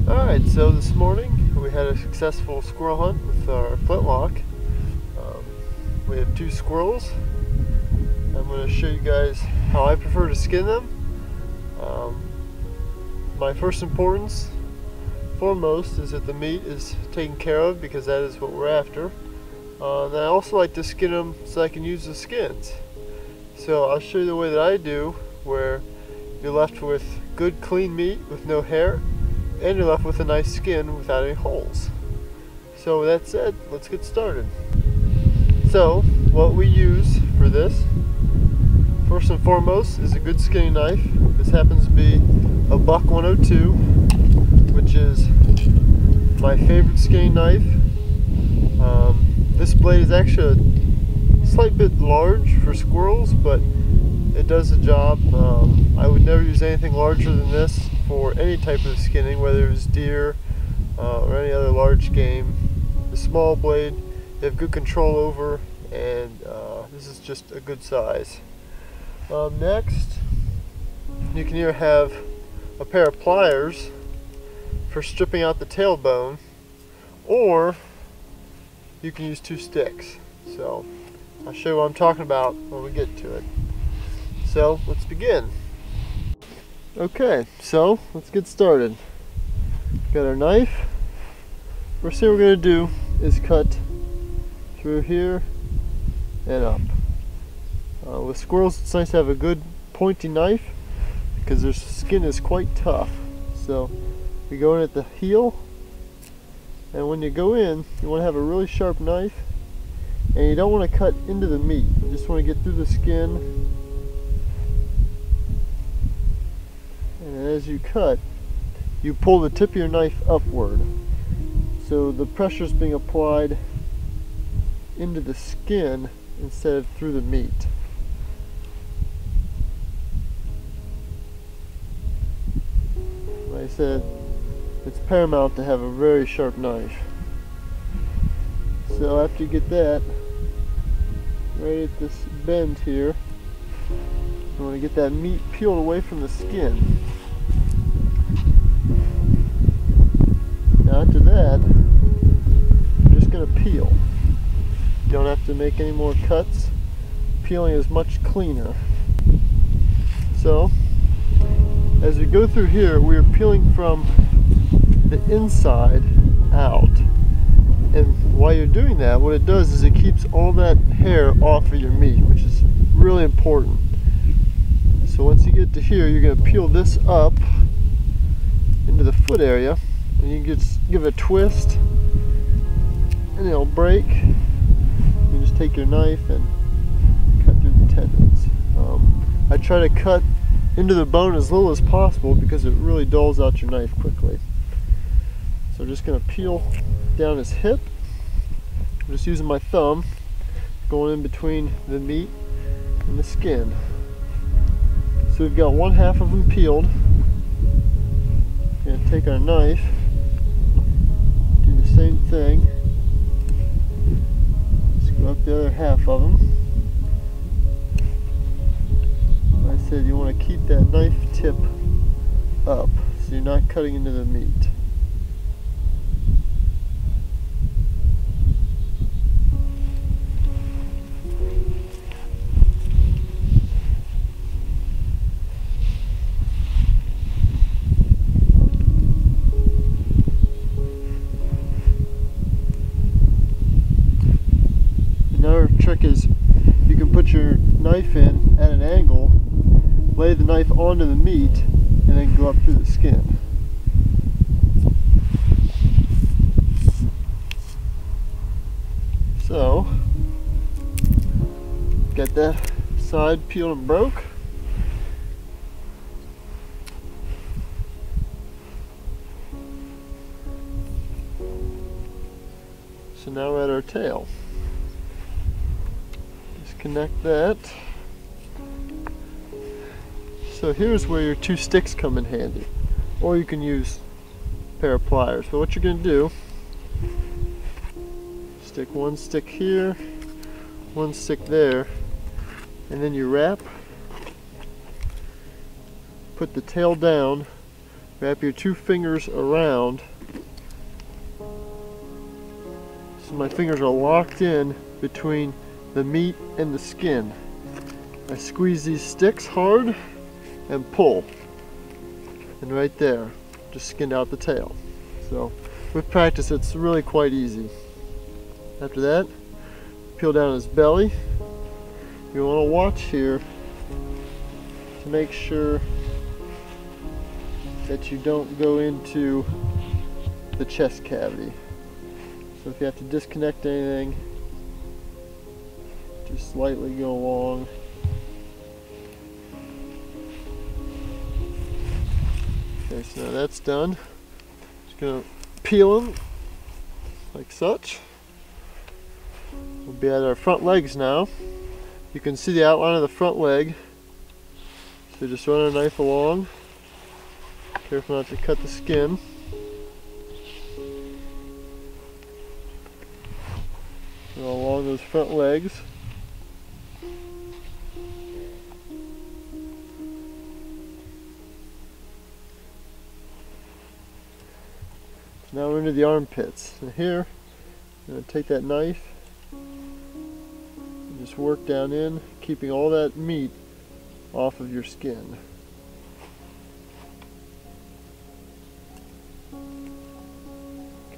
Alright, so this morning we had a successful squirrel hunt with our flintlock. We have 2 squirrels. I'm going to show you guys how I prefer to skin them. My first importance, foremost, is that the meat is taken care of because that is what we're after. And I also like to skin them so I can use the skins. So I'll show you the way that I do, where you're left with good clean meat with no hair, and you're left with a nice skin without any holes. So with that said, let's get started. So what we use for this, first and foremost, is a good skinning knife. This happens to be a Buck 102, which is my favorite skinning knife. This blade is actually a slight bit large for squirrels, but it does the job. I would never use anything larger than this for any type of skinning, whether it was deer or any other large game. The small blade you have good control over, and this is just a good size. Next, you can either have a pair of pliers for stripping out the tailbone, or you can use 2 sticks. So I'll show you what I'm talking about when we get to it. So let's begin. Okay, so let's get started. Got our knife. First thing we're going to do is cut through here and up. With squirrels, it's nice to have a good pointy knife because their skin is quite tough. So we go in at the heel, and when you go in, you want to have a really sharp knife, and you don't want to cut into the meat. You just want to get through the skin. And as you cut, you pull the tip of your knife upward, so the pressure is being applied into the skin instead of through the meat. Like I said, it's paramount to have a very sharp knife. So after you get that, right at this bend here, you want to get that meat peeled away from the skin. Now after that, you're just going to peel. You don't have to make any more cuts. Peeling is much cleaner. So, as we go through here, we are peeling from the inside out. And while you're doing that, what it does is it keeps all that hair off of your meat, which is really important. So once you get to here, you're going to peel this up into the foot area, and you can just give it a twist and it'll break. You just take your knife and cut through the tendons. I try to cut into the bone as little as possible because it really dulls out your knife quickly. So I'm just going to peel down his hip. I'm just using my thumb, going in between the meat and the skin. So we've got 1/2 of them peeled. We're going to take our knife, do the same thing. Just go up the other 1/2 of them. Like I said, you want to keep that knife tip up so you're not cutting into the meat. Another trick is you can put your knife in at an angle, lay the knife onto the meat, and then go up through the skin. So, got that side peeled and broke. So now we're at our tail. Connect that. So here's where your 2 sticks come in handy, or you can use a pair of pliers. But what you're going to do, stick 1 stick here, 1 stick there, and then you wrap, put the tail down, wrap your 2 fingers around. So my fingers are locked in between the meat and the skin. I squeeze these sticks hard and pull. And right there, just skinned out the tail. So with practice, it's really quite easy. After that, peel down his belly. You want to watch here to make sure that you don't go into the chest cavity. So if you have to disconnect anything, just slightly go along. Okay, so now that's done. Just gonna peel them like such. We'll be at our front legs now. You can see the outline of the front leg. So just run a knife along. Careful not to cut the skin. Go along those front legs. Now we're into the armpits. And here, I'm going to take that knife and just work down in, keeping all that meat off of your skin.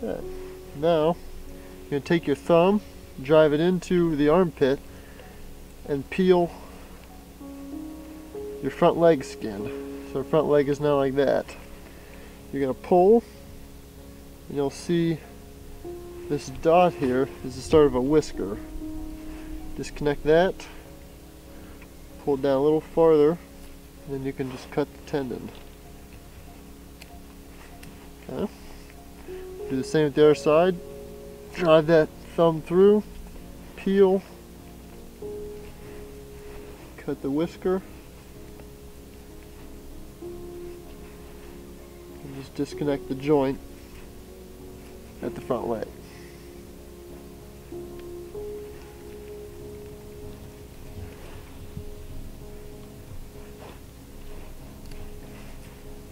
Okay, now you're going to take your thumb, drive it into the armpit, and peel your front leg skin. So the front leg is now like that. You're going to pull, and you'll see this dot here is the start of a whisker. Disconnect that, pull it down a little farther, and then you can just cut the tendon. Okay. Do the same with the other side. Drive that thumb through, peel, cut the whisker, and just disconnect the joint at the front leg.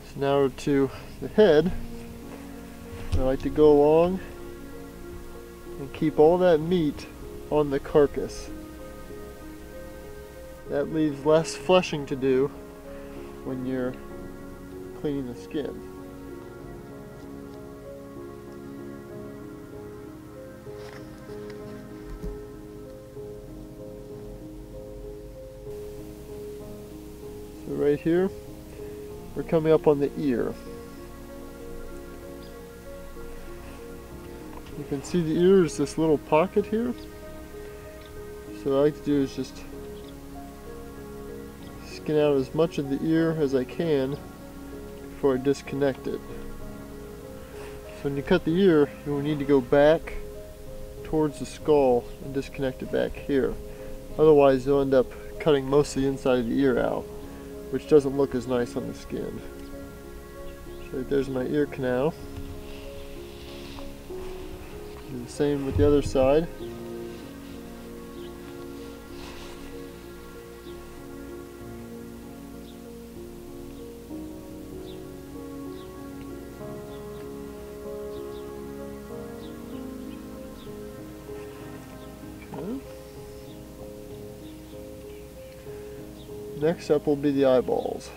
So now we're to the head. I like to go along and keep all that meat on the carcass. That leaves less fleshing to do when you're cleaning the skin. So right here, we're coming up on the ear. You can see the ear is this little pocket here. So what I like to do is just skin out as much of the ear as I can before I disconnect it. So when you cut the ear, you will need to go back towards the skull and disconnect it back here. Otherwise you'll end up cutting most of the inside of the ear out, which doesn't look as nice on the skin. So there's my ear canal. Do the same with the other side. Okay. Next up will be the eyeballs.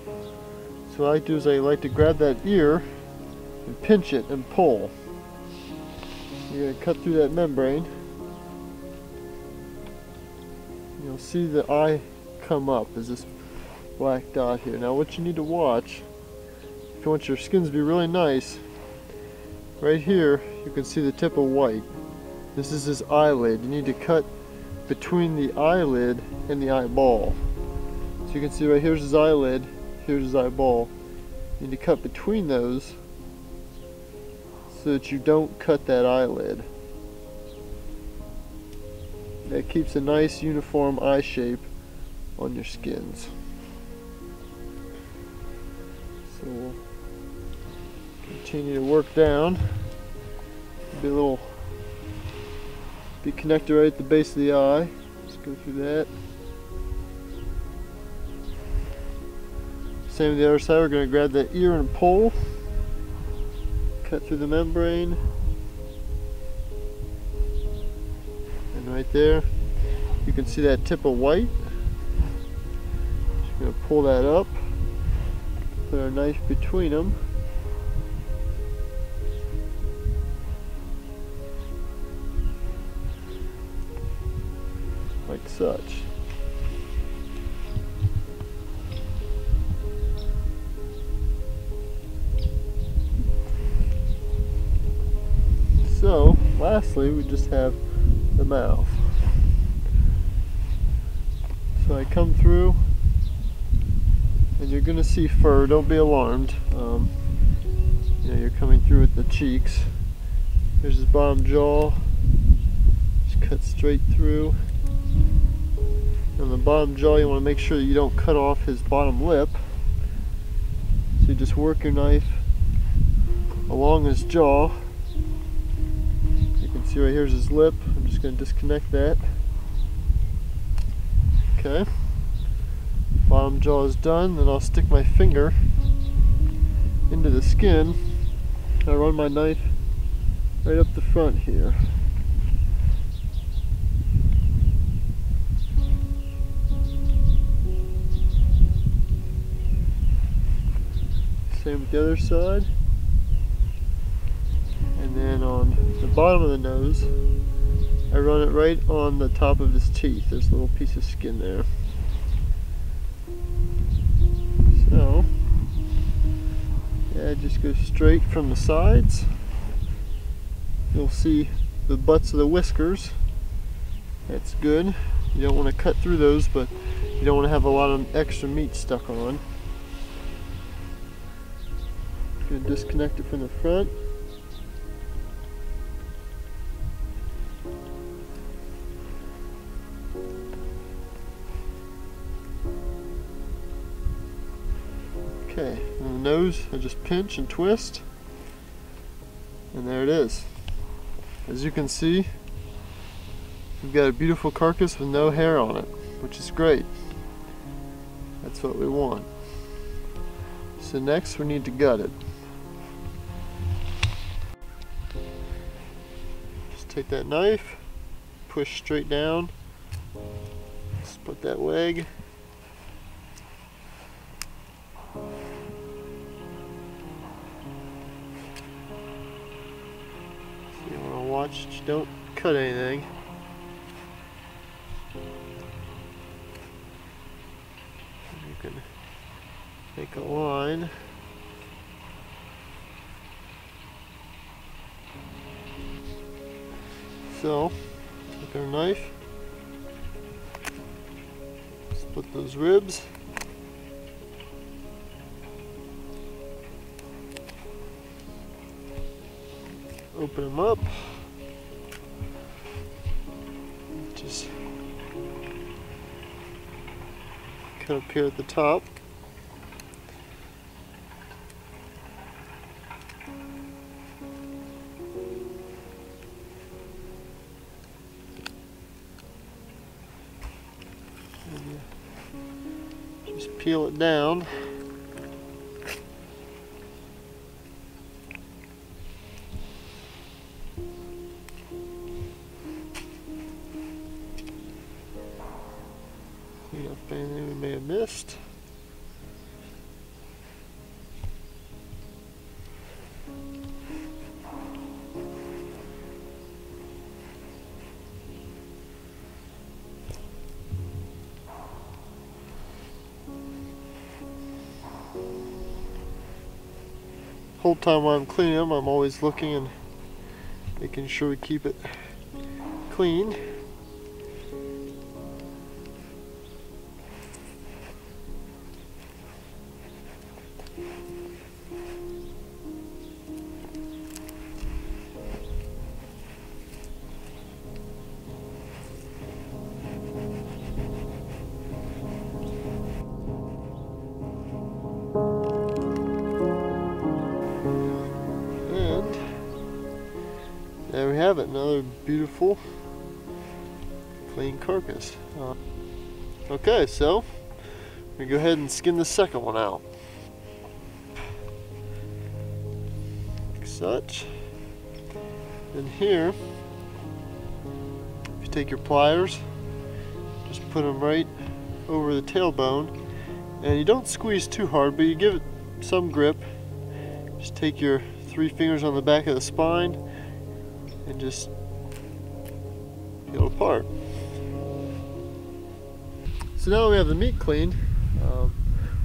So what I like to do is I like to grab that ear and pinch it and pull. You're going to cut through that membrane. You'll see the eye come up as this black dot here. Now what you need to watch, if you want your skins to be really nice, right here you can see the tip of white. This is his eyelid. You need to cut between the eyelid and the eyeball. So you can see right here's his eyelid, here's his eyeball. You need to cut between those so that you don't cut that eyelid. That keeps a nice uniform eye shape on your skins. So we'll continue to work down. Be connected right at the base of the eye. Just go through that. Same with the other side. We're going to grab that ear and pull, cut through the membrane, and right there you can see that tip of white. Just going to pull that up, put our knife between them, like such. So, lastly, we just have the mouth. So I come through, and you're going to see fur. Don't be alarmed. You know, you're coming through with the cheeks. There's his bottom jaw. Just cut straight through. On the bottom jaw, you want to make sure that you don't cut off his bottom lip. So you just work your knife along his jaw. See, right here's his lip. I'm just going to disconnect that. Okay. Bottom jaw is done. Then I'll stick my finger into the skin. I run my knife right up the front here. Same with the other side. And then on the bottom of the nose, I run it right on the top of his teeth. There's a little piece of skin there. So, yeah, just go straight from the sides. You'll see the butts of the whiskers. That's good. You don't want to cut through those, but you don't want to have a lot of extra meat stuck on. Going to disconnect it from the front. Okay, and the nose, I just pinch and twist, and there it is. As you can see, we've got a beautiful carcass with no hair on it, which is great. That's what we want. So next we need to gut it. Just take that knife, push straight down, split that leg. You want to watch that you don't cut anything. You can make a line. So, take our knife, split those ribs. Open them up. Just cut up here at the top. And you just peel it down. Clean up anything we may have missed. Whole time while I'm cleaning them, I'm always looking and making sure we keep it clean. There we have it, another beautiful clean carcass. Okay, so we go ahead and skin the second one out. such. And here, if you take your pliers, just put them right over the tailbone, and you don't squeeze too hard, but you give it some grip. Just take your 3 fingers on the back of the spine and just peel it apart. So now we have the meat cleaned.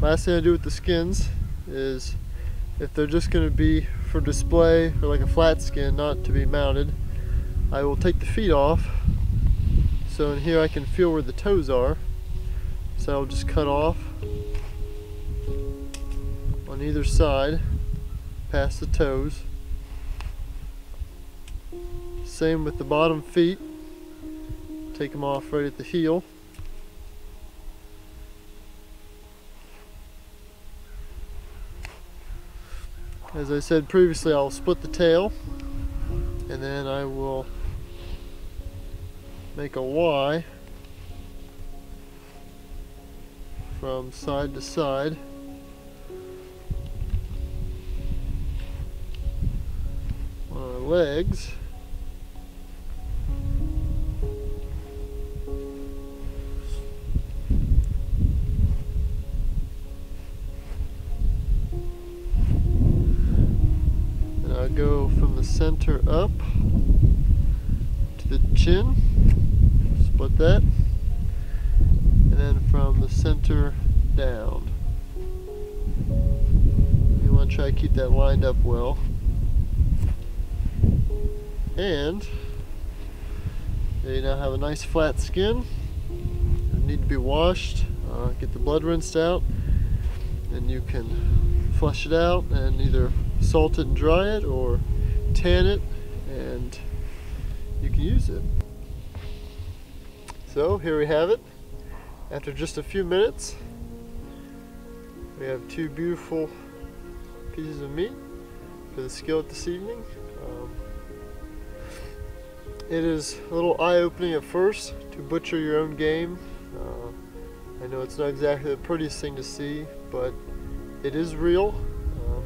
Last thing I do with the skins is, if they're just going to be for display or like a flat skin, not to be mounted, I will take the feet off. So in here I can feel where the toes are. So I'll just cut off on either side past the toes. Same with the bottom feet. Take them off right at the heel. As I said previously, I'll split the tail, and then I will make a Y from side to side. On our legs. Go from the center up to the chin, split that, and then from the center down. You want to try to keep that lined up well. And there you now have a nice flat skin. It need to be washed, get the blood rinsed out, and you can flush it out and either salt it and dry it, or tan it, and you can use it. So here we have it. After just a few minutes, we have 2 beautiful pieces of meat for the skillet this evening. It is a little eye-opening at first to butcher your own game. I know it's not exactly the prettiest thing to see, but it is real.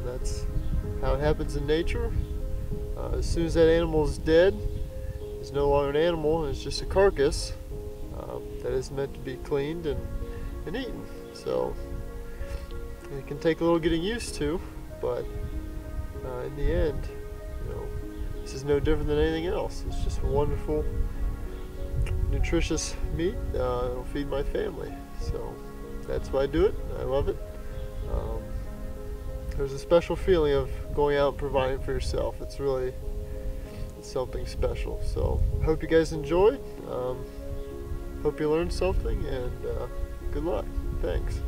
That's how it happens in nature. As soon as that animal is dead, it's no longer an animal, it's just a carcass that is meant to be cleaned and eaten. So it can take a little getting used to, but in the end, you know, this is no different than anything else. It's just wonderful, nutritious meat that'll feed my family. So that's why I do it. I love it. There's a special feeling of going out and providing for yourself. It's something special. So I hope you guys enjoyed. Hope you learned something, and good luck. Thanks.